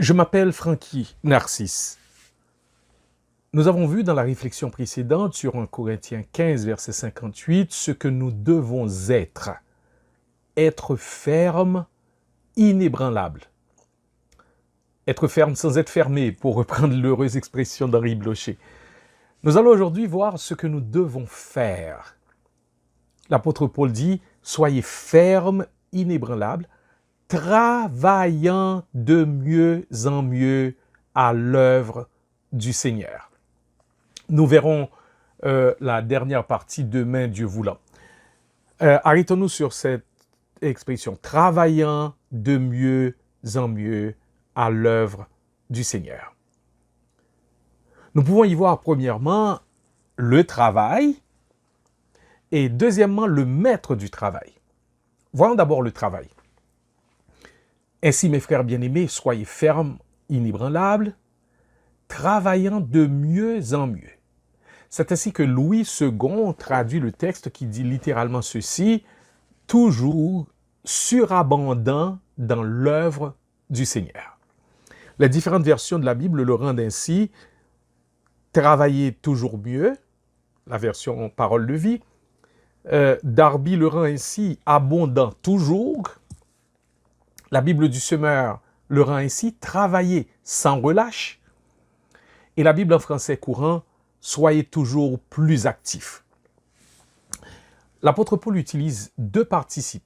Je m'appelle Frankie Narcisse. Nous avons vu dans la réflexion précédente sur 1 Corinthiens 15, verset 58, ce que nous devons être. Être ferme, inébranlable. Être ferme sans être fermé, pour reprendre l'heureuse expression d'Henri Blocher. Nous allons aujourd'hui voir ce que nous devons faire. L'apôtre Paul dit, soyez fermes, inébranlables, travaillant de mieux en mieux à l'œuvre du Seigneur. Nous verrons la dernière partie demain, Dieu voulant. Arrêtons-nous sur cette expression, travaillant de mieux en mieux à l'œuvre du Seigneur. Nous pouvons y voir premièrement le travail et deuxièmement le maître du travail. Voyons d'abord le travail. Ainsi, mes frères bien-aimés, soyez fermes, inébranlables, travaillant de mieux en mieux. C'est ainsi que Louis II traduit le texte qui dit littéralement ceci, toujours surabondant dans l'œuvre du Seigneur. Les différentes versions de la Bible le rendent ainsi, travailler toujours mieux, la version parole de vie, Darby le rend ainsi, abondant toujours, la Bible du Semeur le rend ainsi, travailler sans relâche, et la Bible en français courant, soyez toujours plus actifs. L'apôtre Paul utilise deux participes,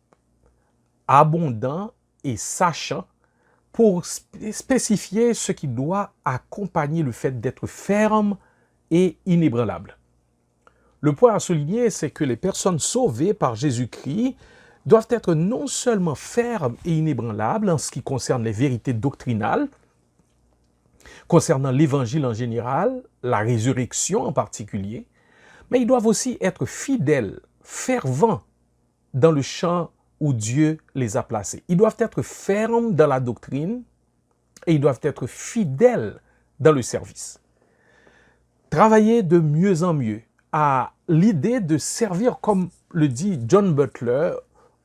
abondant et sachant, pour spécifier ce qui doit accompagner le fait d'être ferme et inébranlable. Le point à souligner, c'est que les personnes sauvées par Jésus-Christ doivent être non seulement fermes et inébranlables en ce qui concerne les vérités doctrinales, concernant l'Évangile en général, la résurrection en particulier, mais ils doivent aussi être fidèles, fervents dans le champ où Dieu les a placés. Ils doivent être fermes dans la doctrine et ils doivent être fidèles dans le service. Travailler de mieux en mieux à l'idée de servir, comme le dit John Butler,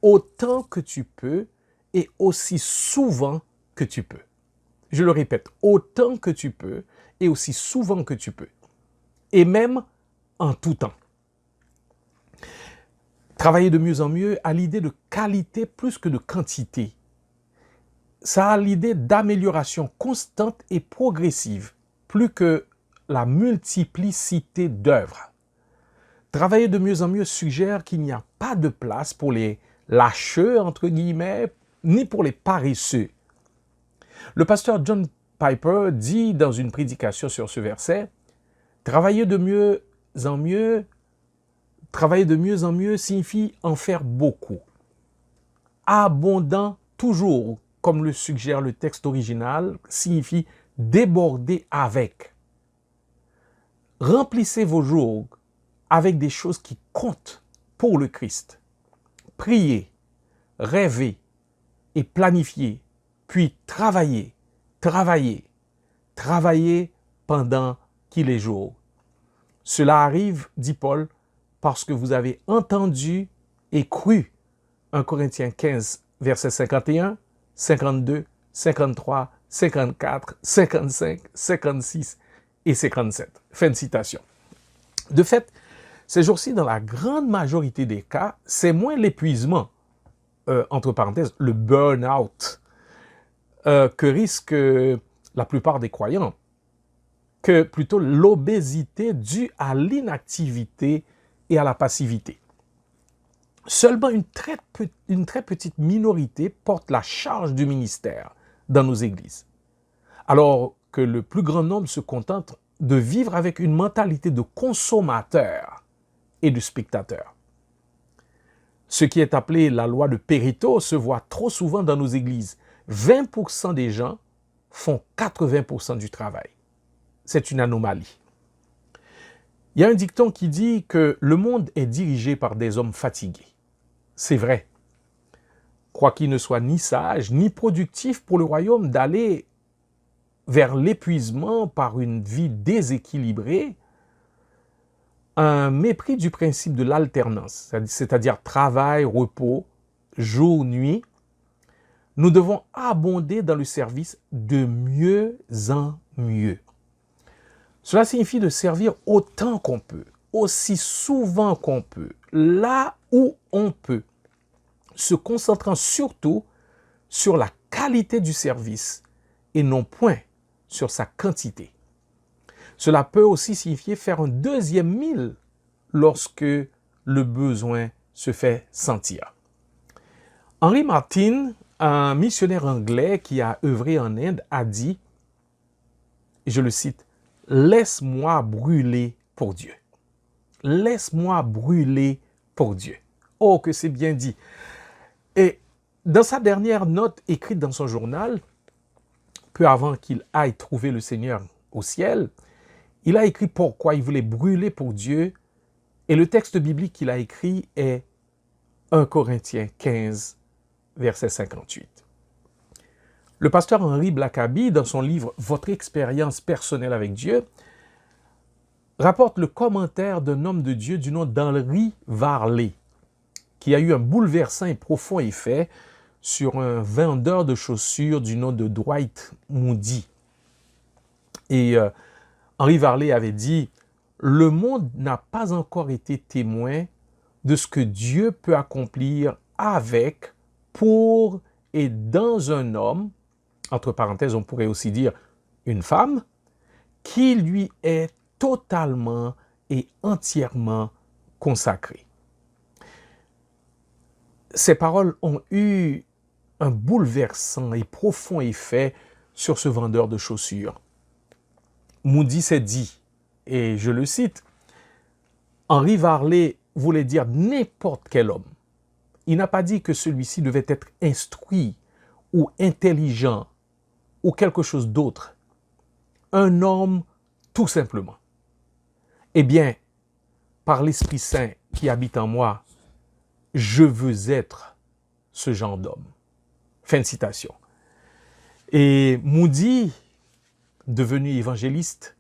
autant que tu peux et aussi souvent que tu peux. Je le répète, autant que tu peux et aussi souvent que tu peux. Et même en tout temps. Travailler de mieux en mieux a l'idée de qualité plus que de quantité. Ça a l'idée d'amélioration constante et progressive, plus que la multiplicité d'œuvres. Travailler de mieux en mieux suggère qu'il n'y a pas de place pour les lâcheux, entre guillemets, ni pour les paresseux. Le pasteur John Piper dit dans une prédication sur ce verset, « Travailler de mieux en mieux signifie en faire beaucoup. Abondant toujours, comme le suggère le texte original, signifie déborder avec. Remplissez vos jours avec des choses qui comptent pour le Christ. Priez, rêvez et planifiez, puis travaillez pendant qu'il est jour. Cela arrive, dit Paul, parce que vous avez entendu et cru. 1 Corinthiens 15, versets 51, 52, 53, 54, 55, 56 et 57. Fin de citation. De fait, ces jours-ci, dans la grande majorité des cas, c'est moins l'épuisement, entre parenthèses, le burn-out, que risque la plupart des croyants, que plutôt l'obésité due à l'inactivité et à la passivité. Seulement une très petite minorité porte la charge du ministère dans nos églises, alors que le plus grand nombre se contente de vivre avec une mentalité de consommateur et de spectateur. Ce qui est appelé la loi de Pareto se voit trop souvent dans nos églises. 20% des gens font 80% du travail. C'est une anomalie. Il y a un dicton qui dit que le monde est dirigé par des hommes fatigués. C'est vrai. Quoiqu'il ne soit ni sage, ni productif pour le royaume d'aller vers l'épuisement par une vie déséquilibrée, un mépris du principe de l'alternance, c'est-à-dire travail, repos, jour, nuit, nous devons abonder dans le service de mieux en mieux. Cela signifie de servir autant qu'on peut, aussi souvent qu'on peut, là où on peut, se concentrant surtout sur la qualité du service et non point sur sa quantité. Cela peut aussi signifier faire un deuxième mille lorsque le besoin se fait sentir. Henry Martyn, un missionnaire anglais qui a œuvré en Inde, a dit, je le cite, « Laisse-moi brûler pour Dieu. Laisse-moi brûler pour Dieu. » Oh, que c'est bien dit. Et dans sa dernière note écrite dans son journal, peu avant qu'il aille trouver le Seigneur au ciel, il a écrit pourquoi il voulait brûler pour Dieu. Et le texte biblique qu'il a écrit est 1 Corinthiens 15, verset 58. Le pasteur Henry Blackaby, dans son livre « Votre expérience personnelle avec Dieu », rapporte le commentaire d'un homme de Dieu du nom d'Henry Varley, qui a eu un bouleversant et profond effet sur un vendeur de chaussures du nom de Dwight Moody. Et Henry Varley avait dit « Le monde n'a pas encore été témoin de ce que Dieu peut accomplir avec, pour et dans un homme, entre parenthèses, on pourrait aussi dire une femme, qui lui est totalement et entièrement consacrée. » Ces paroles ont eu un bouleversant et profond effet sur ce vendeur de chaussures. Moody s'est dit, et je le cite, « Henry Varley voulait dire n'importe quel homme. Il n'a pas dit que celui-ci devait être instruit ou intelligent ou quelque chose d'autre. Un homme tout simplement. Eh bien, par l'Esprit Saint qui habite en moi, je veux être ce genre d'homme. » Fin de citation. Et Moody, devenu évangéliste,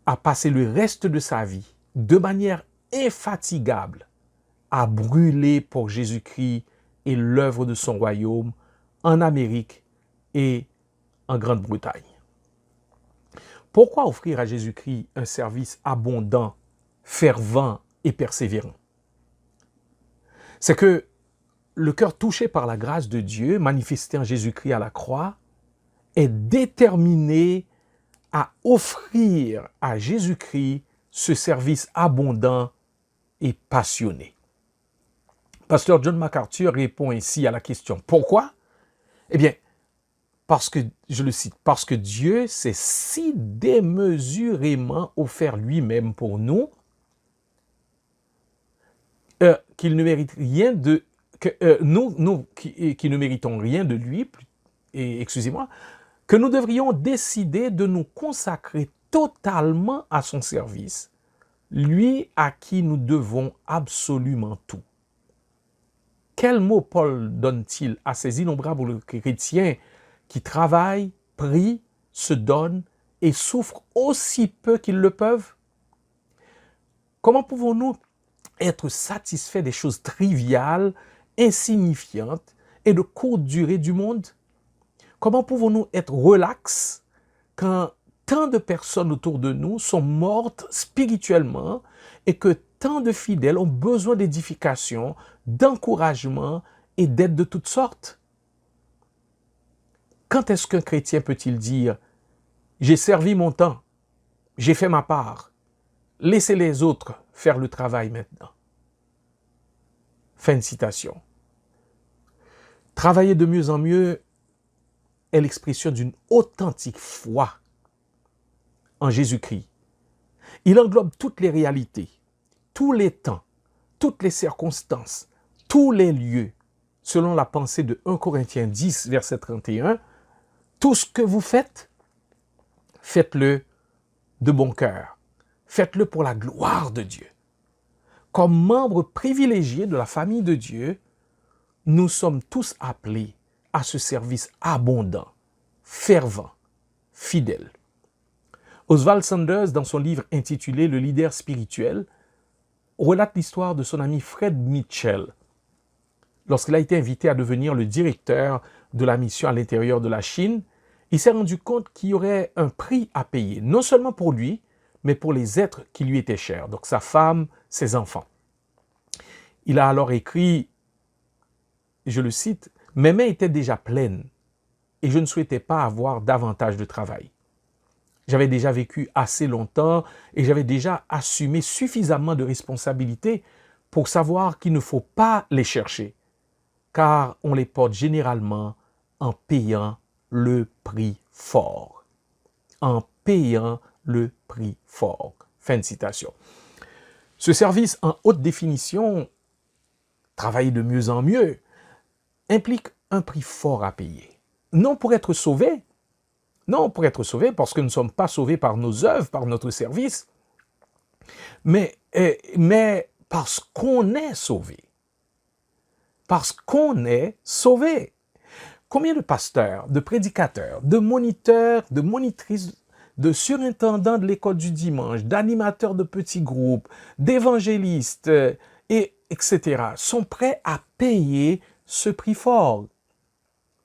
a passé le reste de sa vie de manière infatigable à brûler pour Jésus-Christ et l'œuvre de son royaume en Amérique et en Grande-Bretagne. Pourquoi offrir à Jésus-Christ un service abondant, fervent et persévérant? C'est que le cœur touché par la grâce de Dieu, manifesté en Jésus-Christ à la croix, est déterminé à offrir à Jésus-Christ ce service abondant et passionné. Pasteur John MacArthur répond ainsi à la question « Pourquoi ?» Eh bien, parce que, je le cite, « Parce que Dieu s'est si démesurément offert lui-même pour nous qu'il ne mérite rien de... nous qui ne méritons rien de lui, excusez-moi, que nous devrions décider de nous consacrer totalement à son service, lui à qui nous devons absolument tout. » Quel mot Paul donne-t-il à ces innombrables chrétiens qui travaillent, prient, se donnent et souffrent aussi peu qu'ils le peuvent? Comment pouvons-nous être satisfaits des choses triviales, insignifiantes et de courte durée du monde? Comment pouvons-nous être relax quand tant de personnes autour de nous sont mortes spirituellement et que tant de fidèles ont besoin d'édification, d'encouragement et d'aide de toutes sortes? Quand est-ce qu'un chrétien peut-il dire « J'ai servi mon temps, j'ai fait ma part, laissez les autres faire le travail maintenant ». Fin de citation. Travailler de mieux en mieux est l'expression d'une authentique foi en Jésus-Christ. Il englobe toutes les réalités, tous les temps, toutes les circonstances, tous les lieux, selon la pensée de 1 Corinthiens 10, verset 31. Tout ce que vous faites, faites-le de bon cœur. Faites-le pour la gloire de Dieu. Comme membres privilégiés de la famille de Dieu, nous sommes tous appelés à ce service abondant, fervent, fidèle. Oswald Sanders, dans son livre intitulé « Le leader spirituel », relate l'histoire de son ami Fred Mitchell, lorsqu'il a été invité à devenir le directeur de la mission à l'intérieur de la Chine, il s'est rendu compte qu'il y aurait un prix à payer, non seulement pour lui, mais pour les êtres qui lui étaient chers, donc sa femme, ses enfants. Il a alors écrit, je le cite, « Mes mains étaient déjà pleines et je ne souhaitais pas avoir davantage de travail. J'avais déjà vécu assez longtemps et j'avais déjà assumé suffisamment de responsabilités pour savoir qu'il ne faut pas les chercher, car on les porte généralement en payant le prix fort. En payant le prix fort. » Fin de citation. Ce service en haute définition, travailler de mieux en mieux, implique un prix fort à payer. Non pour être sauvé, non pour être sauvé parce que nous ne sommes pas sauvés par nos œuvres, par notre service, mais parce qu'on est sauvé. Parce qu'on est sauvé. Combien de pasteurs, de prédicateurs, de moniteurs, de monitrices, de surintendants de l'école du dimanche, d'animateurs de petits groupes, d'évangélistes, etc. sont prêts à payer ce prix fort,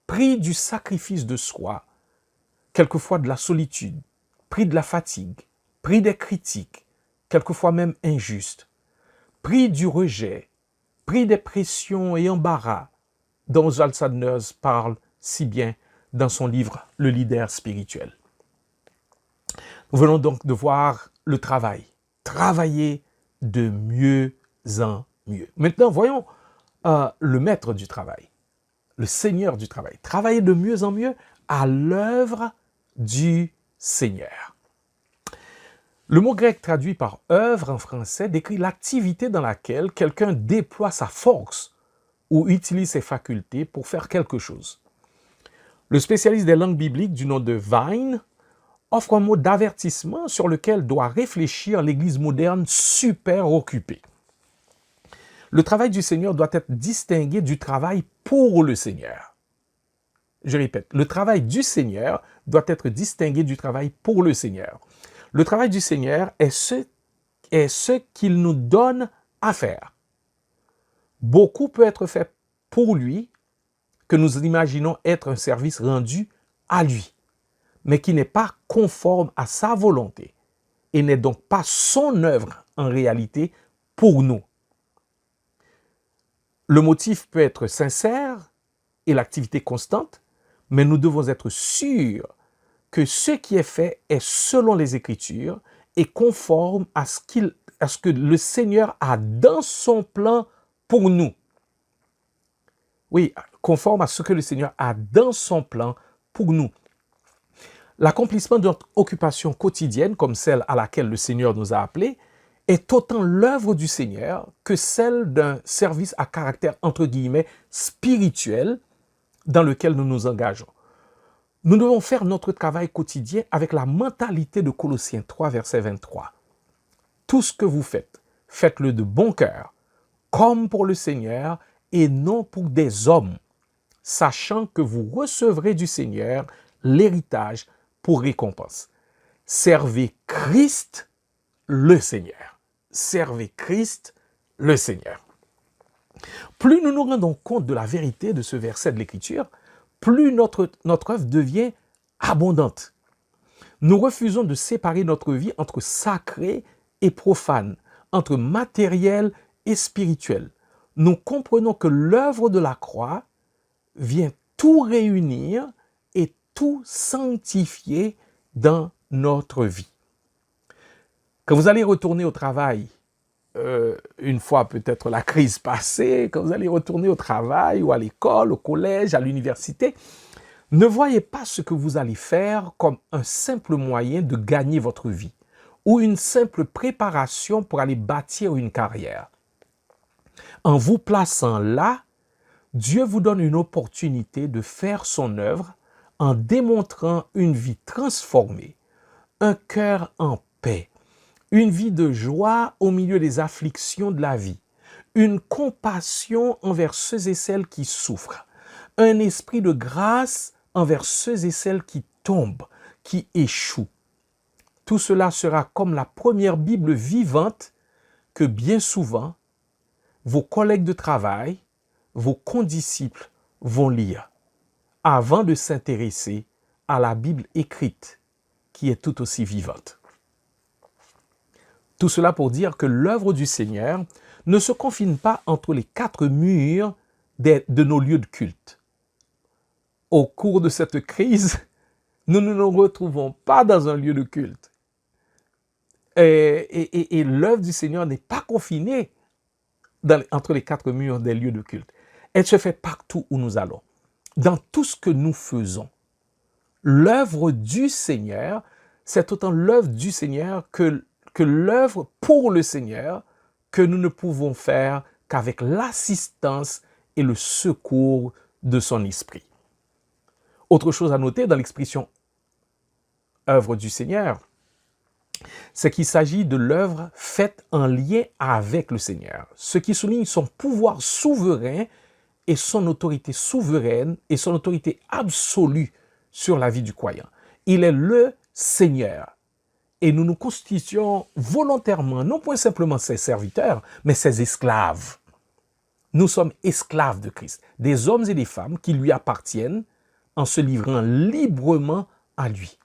prix du sacrifice de soi, quelquefois de la solitude, prix de la fatigue, prix des critiques, quelquefois même injustes, prix du rejet, prix des pressions et embarras dont Oswald Sanders parle si bien dans son livre « Le leader spirituel ». Nous venons donc de voir le travail, travailler de mieux en mieux. Maintenant, voyons le maître du travail, le Seigneur du travail, travailler de mieux en mieux à l'œuvre du Seigneur. Le mot grec traduit par œuvre en français décrit l'activité dans laquelle quelqu'un déploie sa force ou utilise ses facultés pour faire quelque chose. Le spécialiste des langues bibliques du nom de Vine offre un mot d'avertissement sur lequel doit réfléchir l'Église moderne super occupée. Le travail du Seigneur doit être distingué du travail pour le Seigneur. Je répète, le travail du Seigneur doit être distingué du travail pour le Seigneur. Le travail du Seigneur est ce qu'il nous donne à faire. Beaucoup peut être fait pour lui, que nous imaginons être un service rendu à lui, mais qui n'est pas conforme à sa volonté et n'est donc pas son œuvre en réalité pour nous. Le motif peut être sincère et l'activité constante, mais nous devons être sûrs que ce qui est fait est selon les Écritures et conforme à ce que le Seigneur a dans son plan pour nous. Oui, conforme à ce que le Seigneur a dans son plan pour nous. L'accomplissement de notre occupation quotidienne, comme celle à laquelle le Seigneur nous a appelés, est autant l'œuvre du Seigneur que celle d'un service à caractère, entre guillemets, spirituel dans lequel nous nous engageons. Nous devons faire notre travail quotidien avec la mentalité de Colossiens 3, verset 23. Tout ce que vous faites, faites-le de bon cœur, comme pour le Seigneur et non pour des hommes, sachant que vous recevrez du Seigneur l'héritage pour récompense. Servez Christ le Seigneur. Servez Christ le Seigneur. Plus nous nous rendons compte de la vérité de ce verset de l'Écriture, plus notre œuvre devient abondante. Nous refusons de séparer notre vie entre sacré et profane, entre matériel et spirituel. Nous comprenons que l'œuvre de la croix vient tout réunir et tout sanctifier dans notre vie. Quand vous allez retourner au travail, une fois peut-être la crise passée, quand vous allez retourner au travail ou à l'école, au collège, à l'université, ne voyez pas ce que vous allez faire comme un simple moyen de gagner votre vie ou une simple préparation pour aller bâtir une carrière. En vous plaçant là, Dieu vous donne une opportunité de faire son œuvre en démontrant une vie transformée, un cœur en paix, une vie de joie au milieu des afflictions de la vie, une compassion envers ceux et celles qui souffrent, un esprit de grâce envers ceux et celles qui tombent, qui échouent. Tout cela sera comme la première Bible vivante que bien souvent vos collègues de travail, vos condisciples vont lire. avant de s'intéresser à la Bible écrite, qui est tout aussi vivante. Tout cela pour dire que l'œuvre du Seigneur ne se confine pas entre les quatre murs de nos lieux de culte. Au cours de cette crise, nous ne nous retrouvons pas dans un lieu de culte. Et l'œuvre du Seigneur n'est pas confinée entre les quatre murs des lieux de culte. Elle se fait partout où nous allons. Dans tout ce que nous faisons. L'œuvre du Seigneur, c'est autant l'œuvre du Seigneur que l'œuvre pour le Seigneur que nous ne pouvons faire qu'avec l'assistance et le secours de son esprit. Autre chose à noter dans l'expression œuvre du Seigneur, c'est qu'il s'agit de l'œuvre faite en lien avec le Seigneur, ce qui souligne son pouvoir souverain et son autorité souveraine et son autorité absolue sur la vie du croyant. Il est le Seigneur. Et nous nous constituons volontairement, non point simplement ses serviteurs, mais ses esclaves. Nous sommes esclaves de Christ, des hommes et des femmes qui lui appartiennent en se livrant librement à lui.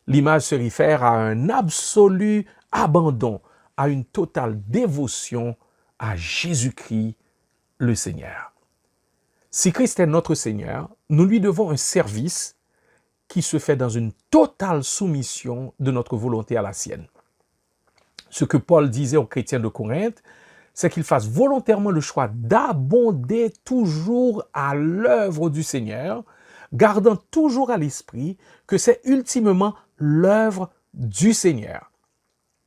L'image se réfère à un absolu abandon, à une totale dévotion à Jésus-Christ, le Seigneur. Si Christ est notre Seigneur, nous lui devons un service qui se fait dans une totale soumission de notre volonté à la sienne. Ce que Paul disait aux chrétiens de Corinthe, c'est qu'ils fassent volontairement le choix d'abonder toujours à l'œuvre du Seigneur, gardant toujours à l'esprit que c'est ultimement l'œuvre du Seigneur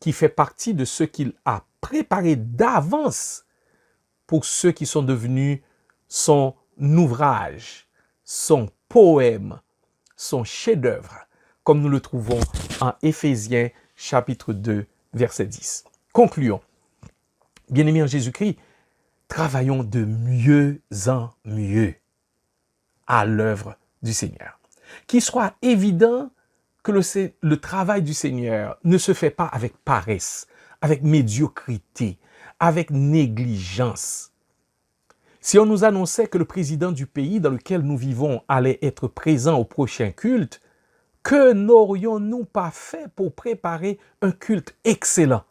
qui fait partie de ce qu'il a préparé d'avance pour ceux qui sont devenus son ouvrage, son poème, son chef-d'œuvre, comme nous le trouvons en Éphésiens chapitre 2, verset 10. Concluons. Bien-aimés en Jésus-Christ, travaillons de mieux en mieux à l'œuvre du Seigneur. Qu'il soit évident que le travail du Seigneur ne se fait pas avec paresse, avec médiocrité, avec négligence. Si on nous annonçait que le président du pays dans lequel nous vivons allait être présent au prochain culte, que n'aurions-nous pas fait pour préparer un culte excellent?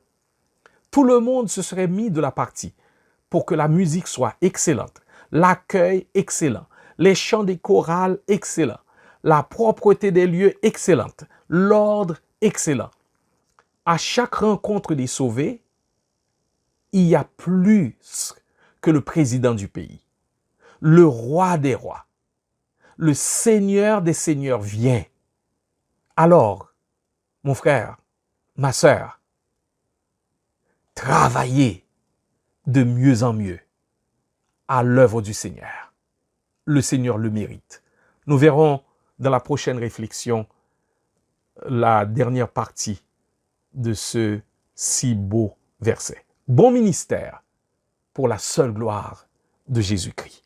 Tout le monde se serait mis de la partie pour que la musique soit excellente, l'accueil excellent, les chants des chorales excellents, la propreté des lieux excellente, l'ordre excellent. À chaque rencontre des sauvés, il y a plus que le président du pays. Le roi des rois, le Seigneur des seigneurs vient. Alors, mon frère, ma sœur, travaillez de mieux en mieux à l'œuvre du Seigneur. Le Seigneur le mérite. Nous verrons dans la prochaine réflexion la dernière partie de ce si beau verset. Bon ministère pour la seule gloire de Jésus-Christ.